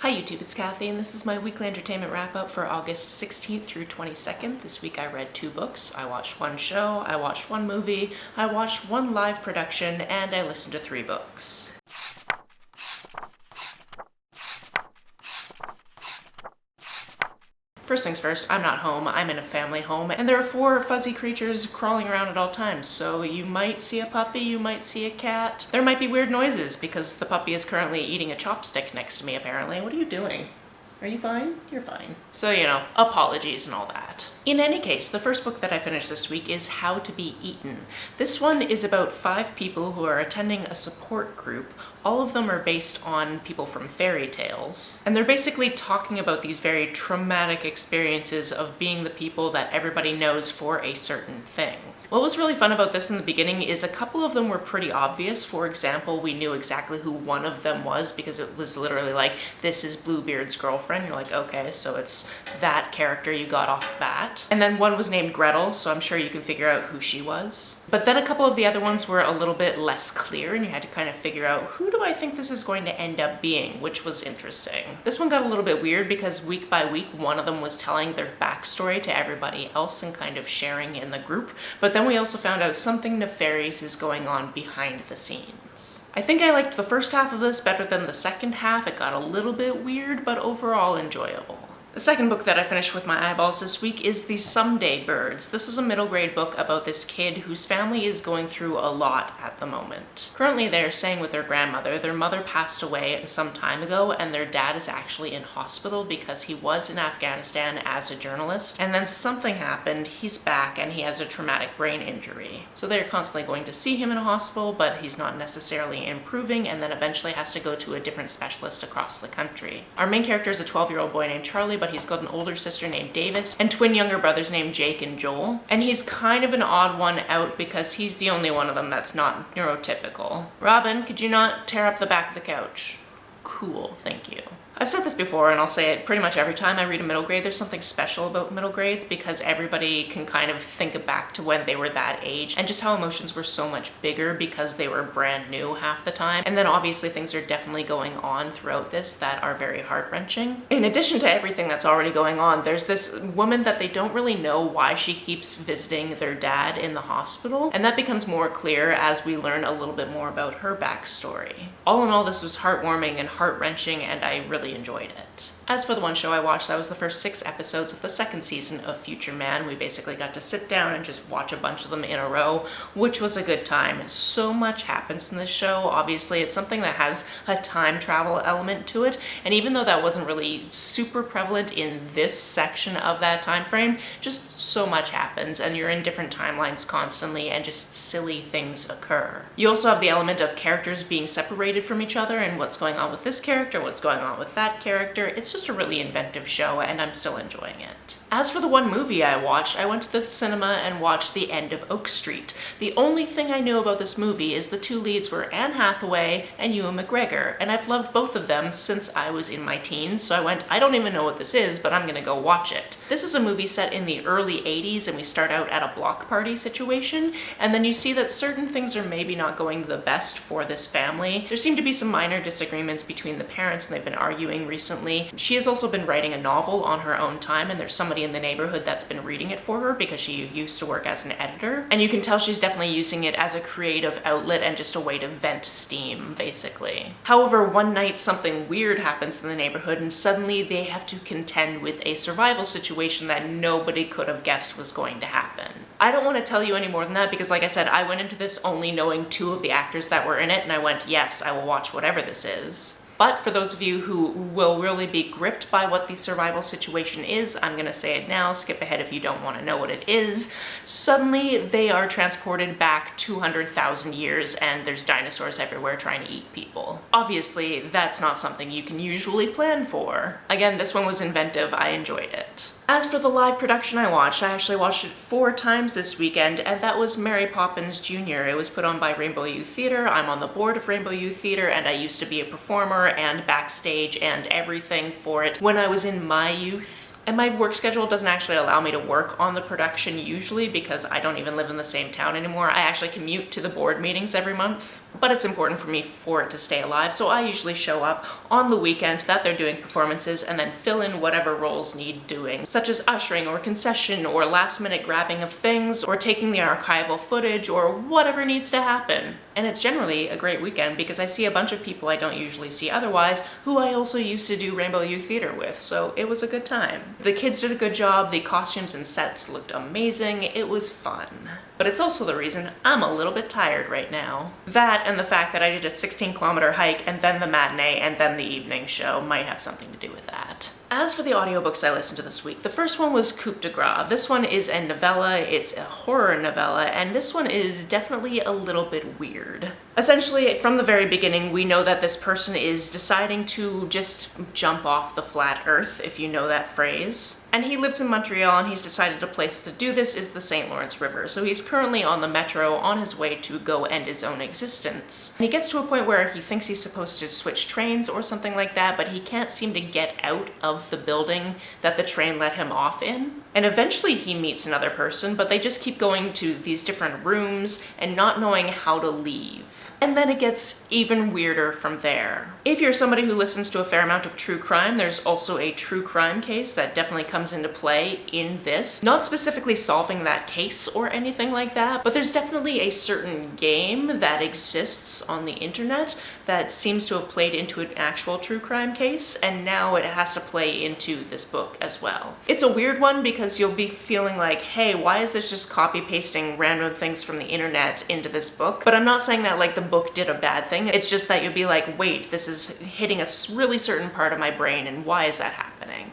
Hi YouTube, it's Kathy, and this is my weekly entertainment wrap-up for August 16th through 22nd. This week I read 2 books, I watched 1 show, I watched 1 movie, I watched 1 live production, and I listened to 3 books. First things first, I'm not home, I'm in a family home, and there are 4 fuzzy creatures crawling around at all times, so you might see a puppy, you might see a cat. There might be weird noises, because the puppy is currently eating a chopstick next to me, apparently. What are you doing? Are you fine? You're fine. So, you know, apologies and all that. In any case, the first book that I finished this week is How to Be Eaten. This one is about 5 people who are attending a support group. All of them are based on people from fairy tales. And they're basically talking about these very traumatic experiences of being the people that everybody knows for a certain thing. What was really fun about this in the beginning is a couple of them were pretty obvious. For example, we knew exactly who one of them was because it was literally like, this is Bluebeard's girlfriend. You're like, okay, so it's that character you got off the bat. And then one was named Gretel, so I'm sure you can figure out who she was. But then a couple of the other ones were a little bit less clear and you had to kind of figure out, who do I think this is going to end up being, which was interesting. This one got a little bit weird because week by week, one of them was telling their backstory to everybody else and kind of sharing in the group. But then we also found out something nefarious is going on behind the scenes. I think I liked the first half of this better than the second half. It got a little bit weird, but overall enjoyable. The second book that I finished with my eyeballs this week is The Someday Birds. This is a middle grade book about this kid whose family is going through a lot at the moment. Currently they're staying with their grandmother. Their mother passed away some time ago and their dad is actually in hospital because he was in Afghanistan as a journalist, and then something happened, he's back and he has a traumatic brain injury. So they're constantly going to see him in a hospital, but he's not necessarily improving and then eventually has to go to a different specialist across the country. Our main character is a 12-year-old boy named Charlie, but he's got an older sister named Davis and twin younger brothers named Jake and Joel. And he's kind of an odd one out because he's the only one of them that's not neurotypical. Robin, could you not tear up the back of the couch? Cool, thank you. I've said this before and I'll say it pretty much every time I read a middle grade. There's something special about middle grades because everybody can kind of think back to when they were that age and just how emotions were so much bigger because they were brand new half the time. And then obviously things are definitely going on throughout this that are very heart-wrenching. In addition to everything that's already going on, there's this woman that they don't really know why she keeps visiting their dad in the hospital. And that becomes more clear as we learn a little bit more about her backstory. All in all, this was heartwarming and heart-wrenching and I really enjoyed it. As for the one show I watched, that was the first 6 episodes of the 2nd season of Future Man. We basically got to sit down and just watch a bunch of them in a row, which was a good time. So much happens in this show. Obviously, it's something that has a time travel element to it, and even though that wasn't really super prevalent in this section of that time frame, just so much happens, and you're in different timelines constantly, and just silly things occur. You also have the element of characters being separated from each other, and what's going on with this character, what's going on with that character. It's just a really inventive show and I'm still enjoying it. As for the one movie I watched, I went to the cinema and watched The End of Oak Street. The only thing I knew about this movie is the 2 leads were Anne Hathaway and Ewan McGregor, and I've loved both of them since I was in my teens, so I went, I don't even know what this is, but I'm gonna go watch it. This is a movie set in the early 80s and we start out at a block party situation, and then you see that certain things are maybe not going the best for this family. There seem to be some minor disagreements between the parents and they've been arguing recently. She has also been writing a novel on her own time and there's somebody in the neighborhood that's been reading it for her because she used to work as an editor. And you can tell she's definitely using it as a creative outlet and just a way to vent steam, basically. However, one night something weird happens in the neighborhood and suddenly they have to contend with a survival situation that nobody could have guessed was going to happen. I don't want to tell you any more than that because like I said, I went into this only knowing 2 of the actors that were in it and I went, yes, I will watch whatever this is. But for those of you who will really be gripped by what the survival situation is, I'm gonna say it now, skip ahead if you don't want to know what it is. Suddenly they are transported back 200,000 years and there's dinosaurs everywhere trying to eat people. Obviously, that's not something you can usually plan for. Again, this one was inventive, I enjoyed it. As for the live production I actually watched it 4 times this weekend, and that was Mary Poppins Jr. It was put on by Rainbow Youth Theatre. I'm on the board of Rainbow Youth Theatre, and I used to be a performer and backstage and everything for it when I was in my youth. And my work schedule doesn't actually allow me to work on the production usually because I don't even live in the same town anymore. I actually commute to the board meetings every month, but it's important for me for it to stay alive, so I usually show up on the weekend that they're doing performances and then fill in whatever roles need doing, such as ushering or concession or last minute grabbing of things or taking the archival footage or whatever needs to happen. And it's generally a great weekend because I see a bunch of people I don't usually see otherwise who I also used to do Rainbow Youth Theater with, so it was a good time. The kids did a good job, the costumes and sets looked amazing, it was fun. But it's also the reason I'm a little bit tired right now. That and the fact that I did a 16-kilometer hike and then the matinee and then the evening show might have something to do with that. As for the audiobooks I listened to this week, the first one was Coup de Grace. This one is a novella, it's a horror novella, and this one is definitely a little bit weird. Essentially, from the very beginning, we know that this person is deciding to just jump off the flat earth, if you know that phrase. And he lives in Montreal, and he's decided a place to do this is the St. Lawrence River. So he's currently on the metro on his way to go end his own existence. And he gets to a point where he thinks he's supposed to switch trains or something like that, but he can't seem to get out of the building that the train let him off in. And eventually he meets another person, but they just keep going to these different rooms and not knowing how to leave. And then it gets even weirder from there. If you're somebody who listens to a fair amount of true crime, there's also a true crime case that definitely comes into play in this. Not specifically solving that case or anything like that, but there's definitely a certain game that exists on the internet that seems to have played into an actual true crime case, and now it has to play into this book as well. It's a weird one because you'll be feeling like, hey, why is this just copy-pasting random things from the internet into this book? But I'm not saying that like the book did a bad thing. It's just that you'll be like, wait, this is hitting a really certain part of my brain, and why is that happening?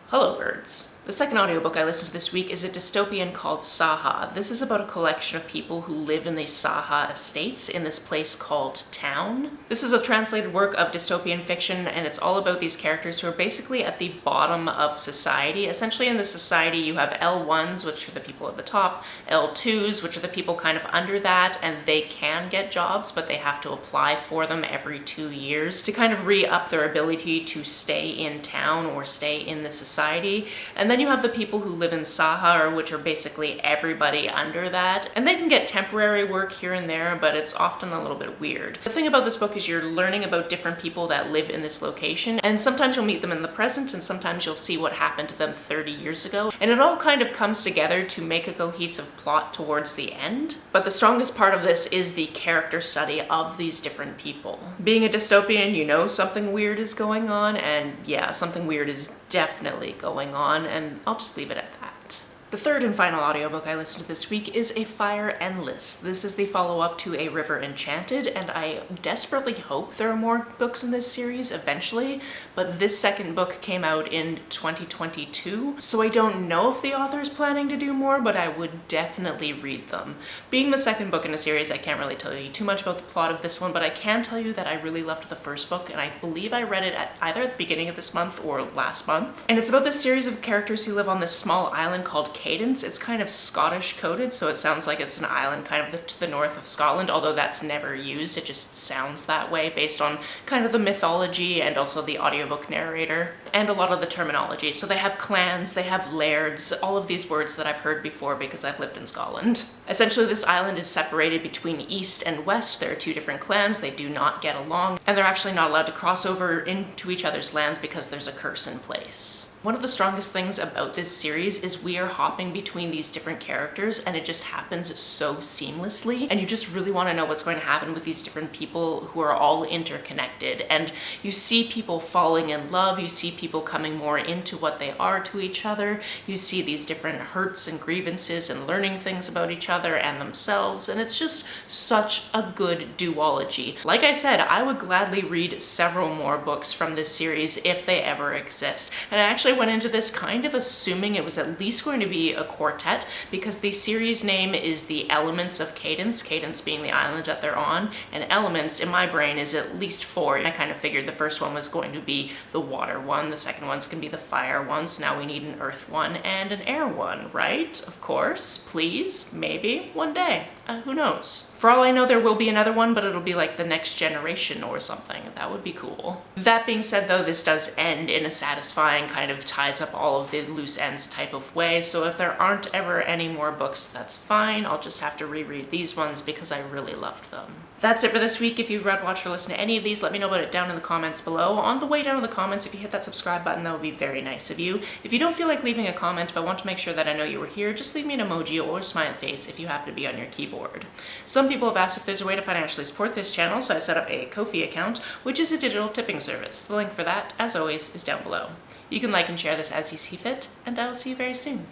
Hello, birds. The second audiobook I listened to this week is a dystopian called Saha. This is about a collection of people who live in the Saha estates in this place called Town. This is a translated work of dystopian fiction, and it's all about these characters who are basically at the bottom of society. Essentially in this society you have L1s, which are the people at the top, L2s, which are the people kind of under that, and they can get jobs, but they have to apply for them every 2 years to kind of re-up their ability to stay in town or stay in the society. And then you have the people who live in Saha, which are basically everybody under that. And they can get temporary work here and there, but it's often a little bit weird. The thing about this book is you're learning about different people that live in this location, and sometimes you'll meet them in the present, and sometimes you'll see what happened to them 30 years ago. And it all kind of comes together to make a cohesive plot towards the end. But the strongest part of this is the character study of these different people. Being a dystopian, you know something weird is going on, and yeah, something weird is definitely going on, and I'll just leave it at that. The third and final audiobook I listened to this week is A Fire Endless. This is the follow-up to A River Enchanted, and I desperately hope there are more books in this series eventually, but this second book came out in 2022, so I don't know if the author is planning to do more, but I would definitely read them. Being the second book in a series, I can't really tell you too much about the plot of this one, but I can tell you that I really loved the first book, and I believe I read it either at the beginning of this month or last month. And it's about this series of characters who live on this small island called Cadence. It's kind of Scottish coded, so it sounds like it's an island kind of to the north of Scotland, although that's never used. It just sounds that way based on kind of the mythology and also the audiobook narrator and a lot of the terminology. So they have clans, they have lairds, all of these words that I've heard before because I've lived in Scotland. Essentially, this island is separated between east and west. There are two different clans, they do not get along, and they're actually not allowed to cross over into each other's lands because there's a curse in place. One of the strongest things about this series is we are hopping between these different characters, and it just happens so seamlessly, and you just really want to know what's going to happen with these different people who are all interconnected. And you see people falling in love, you see people coming more into what they are to each other, you see these different hurts and grievances and learning things about each other and themselves, and it's just such a good duology. Like I said, I would gladly read several more books from this series if they ever exist. And I actually went into this kind of assuming it was at least going to be a quartet because the series name is The Elements of Cadence, Cadence being the island that they're on, and elements in my brain is at least 4. I kind of figured the first one was going to be the water one, the second one's gonna be the fire one, so now we need an earth one and an air one, right? Of course, please, maybe, one day. Who knows? For all I know, there will be another one, but it'll be like the next generation or something. That would be cool. That being said, though, this does end in a satisfying, kind of ties up all of the loose ends type of way, so if there aren't ever any more books, that's fine. I'll just have to reread these ones because I really loved them. That's it for this week. If you've read, watched, or listened to any of these, let me know about it down in the comments below. On the way down in the comments, if you hit that subscribe button, that would be very nice of you. If you don't feel like leaving a comment but want to make sure that I know you were here, just leave me an emoji or a smiley face if you happen to be on your keyboard. Some people have asked if there's a way to financially support this channel, so I set up a Ko-fi account, which is a digital tipping service. The link for that, as always, is down below. You can like and share this as you see fit, and I will see you very soon.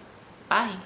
Bye!